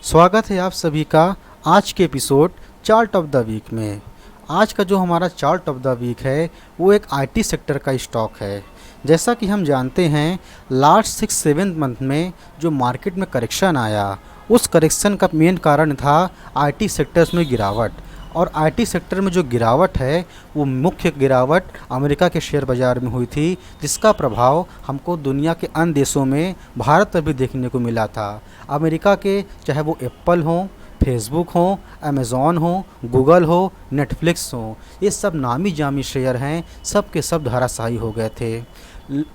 स्वागत है आप सभी का आज के episode chart of the week में। आज का जो हमारा चार्ट ऑफ द वीक है वो एक आईटी सेक्टर का स्टॉक है। जैसा कि हम जानते हैं लास्ट 6-7 मंथ में जो मार्केट में करेक्शन आया, उस करेक्शन का मेन कारण था आईटी सेक्टर्स में गिरावट। और आईटी सेक्टर में जो गिरावट है वो मुख्य गिरावट अमेरिका के शेयर बाज़ार में हुई थी, जिसका प्रभाव हमको दुनिया के अन्य देशों में भारत पर भी देखने को मिला था। अमेरिका के चाहे वो एप्पल हो, फेसबुक हो, अमेज़ॉन हो, गूगल हो, नेटफ्लिक्स हो, ये सब नामी जामी शेयर हैं, सब के सब धराशायी हो गए थे।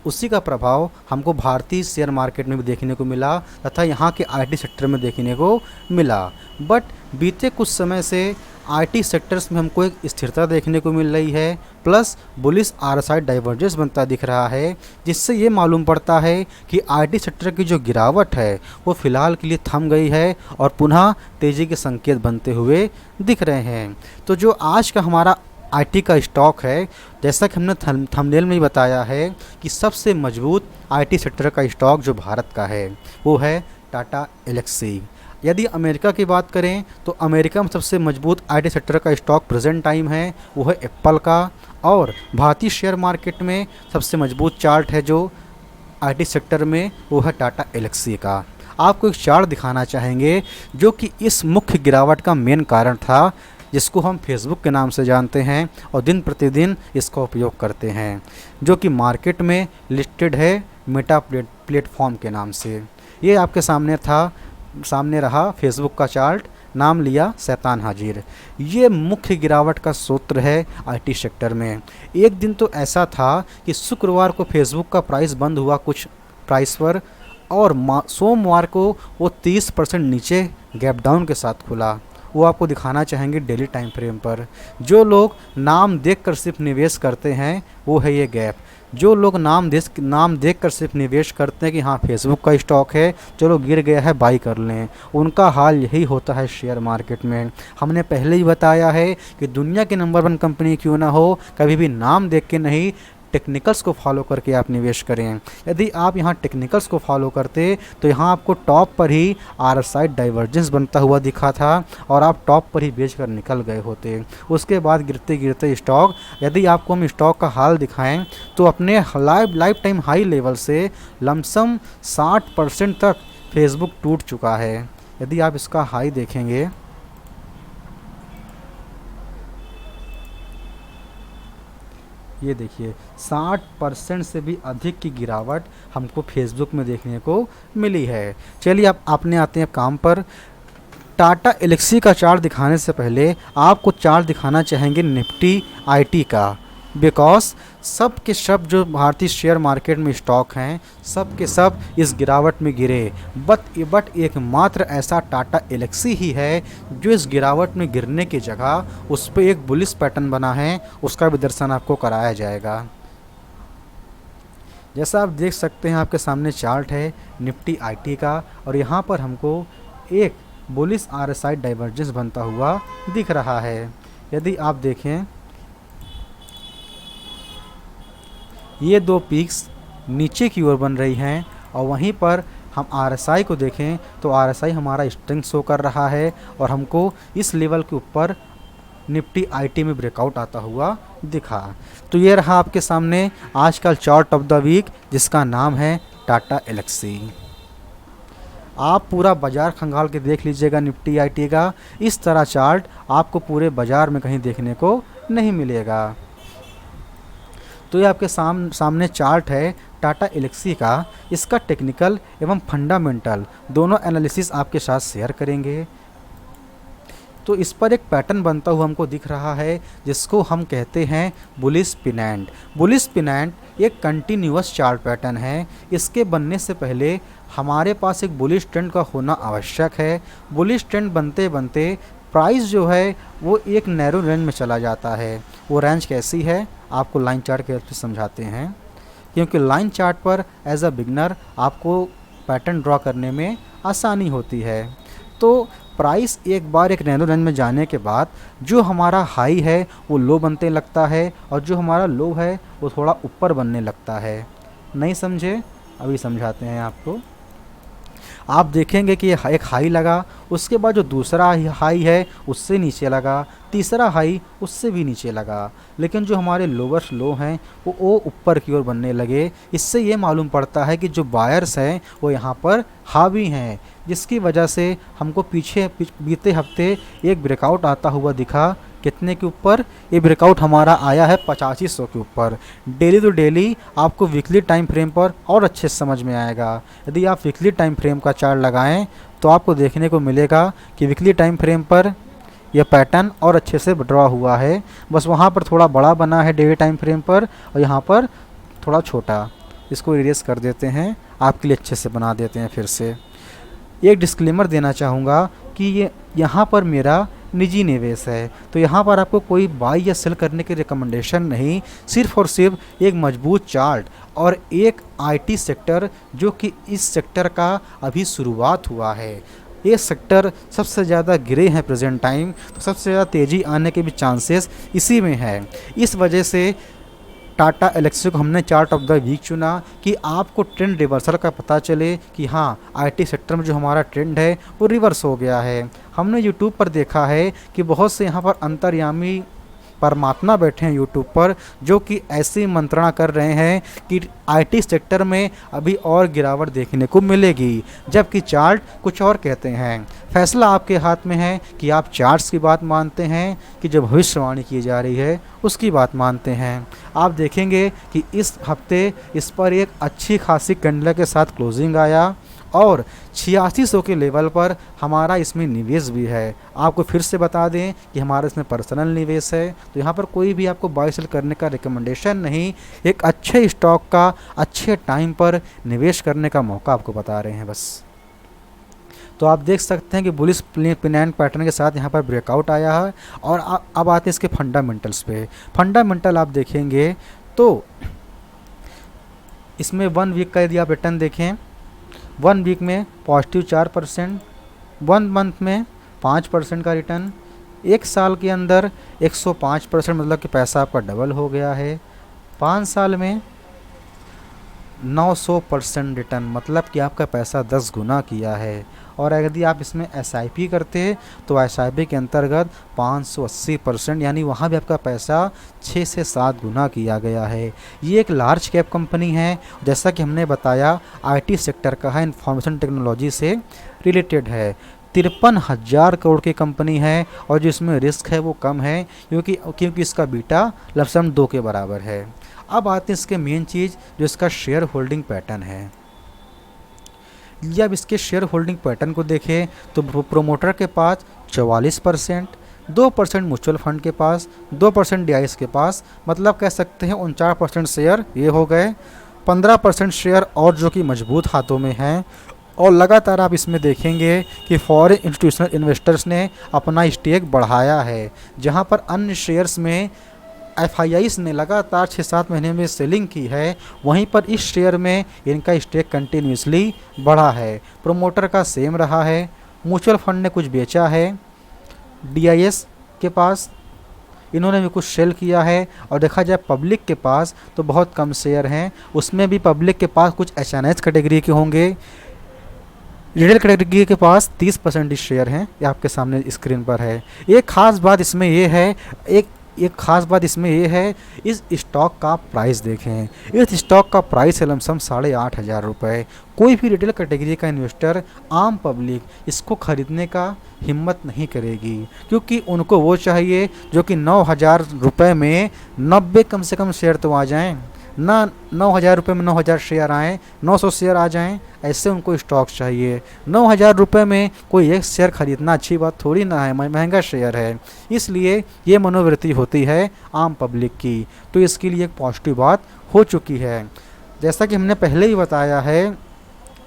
उसी का प्रभाव हमको भारतीय शेयर मार्केट में भी देखने को मिला तथा यहाँ के आईटी सेक्टर में देखने को मिला। बट बीते कुछ समय से आईटी सेक्टर्स में हमको एक स्थिरता देखने को मिल रही है, प्लस बुलिश आरएसआई डाइवर्जेंस बनता दिख रहा है, जिससे ये मालूम पड़ता है कि आईटी सेक्टर की जो गिरावट है वो फ़िलहाल के लिए थम गई है और पुनः तेज़ी के संकेत बनते हुए दिख रहे हैं। तो जो आज का हमारा आईटी का स्टॉक है, जैसा कि हमने थंबनेल में ही बताया है कि सबसे मजबूत आईटी सेक्टर का स्टॉक जो भारत का है वो है टाटा एल्क्सी। यदि अमेरिका की बात करें तो अमेरिका में सबसे मजबूत आईटी सेक्टर का स्टॉक प्रेजेंट टाइम है वो है एप्पल का। और भारतीय शेयर मार्केट में सबसे मजबूत चार्ट है जो आईटी सेक्टर में वो है टाटा एल्क्सी का। आपको एक चार्ट दिखाना चाहेंगे जो कि इस मुख्य गिरावट का मेन कारण था, जिसको हम फेसबुक के नाम से जानते हैं और दिन प्रतिदिन इसका उपयोग करते हैं, जो कि मार्केट में लिस्टेड है मेटा प्लेटफॉर्म के नाम से। ये आपके सामने रहा फेसबुक का चार्ट, नाम लिया शैतान हाजिर। ये मुख्य गिरावट का सूत्र है आईटी सेक्टर में। एक दिन तो ऐसा था कि शुक्रवार को फेसबुक का प्राइस बंद हुआ कुछ प्राइस पर और सोमवार को वो 30% नीचे गैप डाउन के साथ खुला। वो आपको दिखाना चाहेंगे डेली टाइम फ्रेम पर। जो लोग नाम देखकर सिर्फ निवेश करते हैं वो है ये गैप। जो लोग नाम देखकर सिर्फ निवेश करते हैं कि हाँ फेसबुक का स्टॉक है, चलो गिर गया है बाई कर लें, उनका हाल यही होता है शेयर मार्केट में। हमने पहले ही बताया है कि दुनिया की नंबर 1 कंपनी क्यों ना हो, कभी भी नाम देख के नहीं, टेक्निकल्स को फॉलो करके आप निवेश करें। यदि आप यहाँ टेक्निकल्स को फॉलो करते तो यहाँ आपको टॉप पर ही आरएसआई डाइवर्जेंस बनता हुआ दिखा था और आप टॉप पर ही बेचकर निकल गए होते। उसके बाद गिरते गिरते स्टॉक, यदि आपको हम स्टॉक का हाल दिखाएं तो अपने लाइफ टाइम हाई लेवल से लमसम 60% तक फेसबुक टूट चुका है। यदि आप इसका हाई देखेंगे, ये देखिए 60% से भी अधिक की गिरावट हमको फेसबुक में देखने को मिली है। चलिए आप अपने आते हैं काम पर। टाटा एल्क्सी का चार्ट दिखाने से पहले आपको चार्ट दिखाना चाहेंगे निफ्टी आईटी का, बिकॉज सब के सब जो भारतीय शेयर मार्केट में स्टॉक हैं सब के सब इस गिरावट में गिरे। बट एकमात्र ऐसा टाटा एल्क्सी ही है जो इस गिरावट में गिरने की जगह उस पर एक बुलिश पैटर्न बना है, उसका भी दर्शन आपको कराया जाएगा। जैसा आप देख सकते हैं आपके सामने चार्ट है निफ्टी आईटी का और यहाँ पर हमको एक बुलिश आरएसआई डाइवर्जेंस बनता हुआ दिख रहा है। यदि आप देखें ये दो पीक्स नीचे की ओर बन रही हैं और वहीं पर हम आरएसआई को देखें तो आरएसआई हमारा स्ट्रेंथ शो कर रहा है और हमको इस लेवल के ऊपर निफ्टी आईटी में ब्रेकआउट आता हुआ दिखा। तो ये रहा आपके सामने आज का चार्ट ऑफ द वीक, जिसका नाम है टाटा एल्क्सी। आप पूरा बाजार खंगाल के देख लीजिएगा निफ्टी आईटी का, इस तरह चार्ट आपको पूरे बाजार में कहीं देखने को नहीं मिलेगा। तो ये आपके सामने चार्ट है टाटा एल्क्सी का। इसका टेक्निकल एवं फंडामेंटल दोनों एनालिसिस आपके साथ शेयर करेंगे। तो इस पर एक पैटर्न बनता हुआ हमको दिख रहा है जिसको हम कहते हैं बुलिश पिनेंट। बुलिश पिनेंट एक कंटिन्यूअस चार्ट पैटर्न है। इसके बनने से पहले हमारे पास एक बुलिश ट्रेंड का होना आवश्यक है। बुलिश ट्रेंड बनते बनते प्राइस जो है वो एक नैरो रेंज में चला जाता है। वो रेंज कैसी है आपको लाइन चार्ट के हेल्प से समझाते हैं, क्योंकि लाइन चार्ट पर एज अ बिगनर आपको पैटर्न ड्रॉ करने में आसानी होती है। तो प्राइस एक बार एक नैरो रेंज में जाने के बाद जो हमारा हाई है वो लो बनते लगता है और जो हमारा लो है वो थोड़ा ऊपर बनने लगता है। नहीं समझे? अभी समझाते हैं आपको। आप देखेंगे कि एक हाई लगा, उसके बाद जो दूसरा हाई है उससे नीचे लगा, तीसरा हाई उससे भी नीचे लगा, लेकिन जो हमारे लोअर लो हैं वो ऊपर की ओर बनने लगे। इससे ये मालूम पड़ता है कि जो बायर्स हैं वो यहाँ पर हावी हैं, जिसकी वजह से हमको बीते हफ्ते एक ब्रेकआउट आता हुआ दिखा। कितने के ऊपर? ये ब्रेकआउट हमारा आया है 8500 के ऊपर। डेली टू डेली आपको वीकली टाइम फ्रेम पर और अच्छे से समझ में आएगा। यदि आप वीकली टाइम फ्रेम का चार्ट लगाएं तो आपको देखने को मिलेगा कि वीकली टाइम फ्रेम पर यह पैटर्न और अच्छे से ड्रॉ हुआ है। बस वहाँ पर थोड़ा बड़ा बना है डेली टाइम फ्रेम पर, और यहाँ पर थोड़ा छोटा। इसको इरेज कर देते हैं, आपके लिए अच्छे से बना देते हैं फिर से। एक डिस्क्लेमर देना चाहूँगा कि ये यहाँ पर मेरा निजी निवेश है, तो यहाँ पर आपको कोई बाई या सेल करने की रिकमेंडेशन नहीं, सिर्फ और सिर्फ एक मजबूत चार्ट और एक आईटी सेक्टर जो कि इस सेक्टर का अभी शुरुआत हुआ है। ये सेक्टर सबसे ज़्यादा गिरे हैं प्रेजेंट टाइम, तो सबसे ज़्यादा तेज़ी आने के भी चांसेस इसी में है। इस वजह से टाटा एलेक्सी को हमने चार्ट ऑफ द वीक चुना कि आपको ट्रेंड रिवर्सल का पता चले कि हाँ, आईटी सेक्टर में जो हमारा ट्रेंड है वो रिवर्स हो गया है। हमने यूट्यूब पर देखा है कि बहुत से यहाँ पर अंतर्यामी परमात्मा बैठे हैं यूट्यूब पर, जो कि ऐसी मंत्रणा कर रहे हैं कि आईटी सेक्टर में अभी और गिरावट देखने को मिलेगी, जबकि चार्ट कुछ और कहते हैं। फैसला आपके हाथ में है कि आप चार्ट्स की बात मानते हैं कि जो भविष्यवाणी की जा रही है उसकी बात मानते हैं। आप देखेंगे कि इस हफ्ते इस पर एक अच्छी खासी कैंडल के साथ क्लोजिंग आया और 8600 के लेवल पर हमारा इसमें निवेश भी है। आपको फिर से बता दें कि हमारा इसमें पर्सनल निवेश है, तो यहाँ पर कोई भी आपको बाय सेल करने का रिकमेंडेशन नहीं, एक अच्छे स्टॉक का अच्छे टाइम पर निवेश करने का मौका आपको बता रहे हैं बस। तो आप देख सकते हैं कि बुलिश पिनैंड पैटर्न के साथ यहाँ पर ब्रेकआउट आया है। और अब आते हैं इसके फंडामेंटल्स पे। फंडामेंटल आप देखेंगे तो इसमें 1 वीक का यदि आप रिटर्न देखें, 1 वीक में पॉजिटिव 4%, 1 मंथ में 5% का रिटर्न, 1 साल के अंदर 105%, मतलब कि पैसा आपका डबल हो गया है। 5 साल में 900% रिटर्न, मतलब कि आपका पैसा 10 गुना किया है। और यदि आप इसमें एसआईपी करते हैं तो एसआईपी के अंतर्गत 580%, यानी वहाँ भी आपका पैसा 6 से 7 गुना किया गया है। ये एक लार्ज कैप कंपनी है, जैसा कि हमने बताया आईटी सेक्टर का है, इंफॉर्मेशन टेक्नोलॉजी से रिलेटेड है। 53,000 करोड़ की कंपनी है और जो इसमें रिस्क है वो कम है, क्योंकि इसका बीटा लमसम 2 के बराबर है। अब आते हैं इसके मेन चीज़, जो इसका शेयर होल्डिंग पैटर्न है। जब इसके शेयर होल्डिंग पैटर्न को देखें तो प्रोमोटर के पास 44%, 2% म्यूचुअल फंड के पास, 2% डीआईएस के पास, मतलब कह सकते हैं 49% शेयर ये हो गए। 15% शेयर और जो कि मजबूत हाथों में हैं। और लगातार आप इसमें देखेंगे कि फॉरेन इंस्टीट्यूशनल इन्वेस्टर्स ने अपना स्टेक बढ़ाया है, जहां पर अन्य शेयर्स में एफआईआईस ने लगातार 6-7 महीने में सेलिंग की है, वहीं पर इस शेयर में इनका स्टेक कंटिन्यूसली बढ़ा है। प्रोमोटर का सेम रहा है, म्यूचुअल फंड ने कुछ बेचा है, डीआईएस के पास इन्होंने भी कुछ सेल किया है। और देखा जाए पब्लिक के पास तो बहुत कम शेयर हैं, उसमें भी पब्लिक के पास कुछ एचएनएच कैटेगरी के होंगे, रिटेल कैटेगरी के पास 30% शेयर हैं, ये आपके सामने स्क्रीन पर है। एक ख़ास बात इसमें ये है, एक ख़ास बात इसमें ये है, इस स्टॉक का प्राइस देखें। इस स्टॉक का प्राइस है लमसम 8,500 रुपये। कोई भी रिटेल कैटेगरी का इन्वेस्टर, आम पब्लिक इसको ख़रीदने का हिम्मत नहीं करेगी, क्योंकि उनको वो चाहिए जो कि 9,000 रुपये में 90 कम से कम शेयर तो आ जाएं, ना 9,000 रुपये में 9,000 शेयर आएँ, 900 शेयर आ जाएं, ऐसे उनको स्टॉक चाहिए। 9,000 रुपये में कोई एक शेयर खरीदना अच्छी बात थोड़ी ना है, महंगा शेयर है, इसलिए ये मनोवृत्ति होती है आम पब्लिक की। तो इसके लिए एक पॉजिटिव बात हो चुकी है। जैसा कि हमने पहले ही बताया है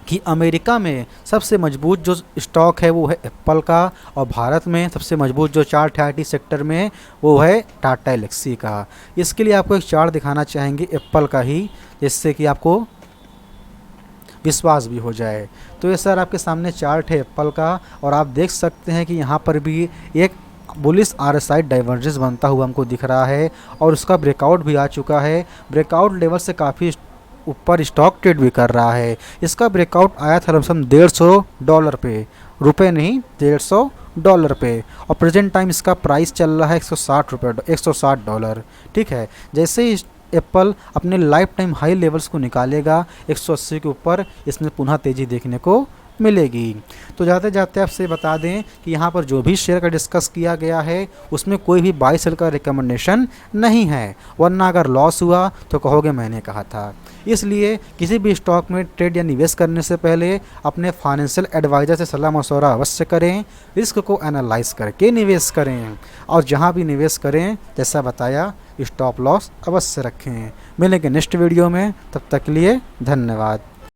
कि अमेरिका में सबसे मजबूत जो स्टॉक है वो है एप्पल का, और भारत में सबसे मजबूत जो चार्ट है आईटी सेक्टर में वो है टाटा एलेक्सी का। इसके लिए आपको एक चार्ट दिखाना चाहेंगे एप्पल का ही, जिससे कि आपको विश्वास भी हो जाए। तो ये सर आपके सामने चार्ट है एप्पल का, और आप देख सकते हैं कि यहाँ पर भी एक बुलिश आरएसआई डाइवर्जेंस बनता हुआ हमको दिख रहा है, और उसका ब्रेकआउट भी आ चुका है। ब्रेकआउट लेवल से काफ़ी ऊपर स्टॉक ट्रेड भी कर रहा है। इसका ब्रेकआउट आया था लमसम $150 पे, रुपए नहीं, $150 पे। और प्रेजेंट टाइम इसका प्राइस चल रहा है $160। ठीक है, जैसे ही एप्पल अपने लाइफ टाइम हाई लेवल्स को निकालेगा 180 के ऊपर, इसमें पुनः तेज़ी देखने को मिलेगी। तो जाते जाते आपसे बता दें कि यहाँ पर जो भी शेयर का डिस्कस किया गया है उसमें कोई भी बाई सेल का रिकमेंडेशन नहीं है, वरना अगर लॉस हुआ तो कहोगे मैंने कहा था। इसलिए किसी भी स्टॉक में ट्रेड या निवेश करने से पहले अपने फाइनेंशियल एडवाइज़र से सलाह मशवरा अवश्य करें, रिस्क को एनालाइज करके निवेश करें, और जहाँ भी निवेश करें जैसा बताया स्टॉप लॉस अवश्य रखें। मिलेंगे नेक्स्ट वीडियो में, तब तक के लिए धन्यवाद।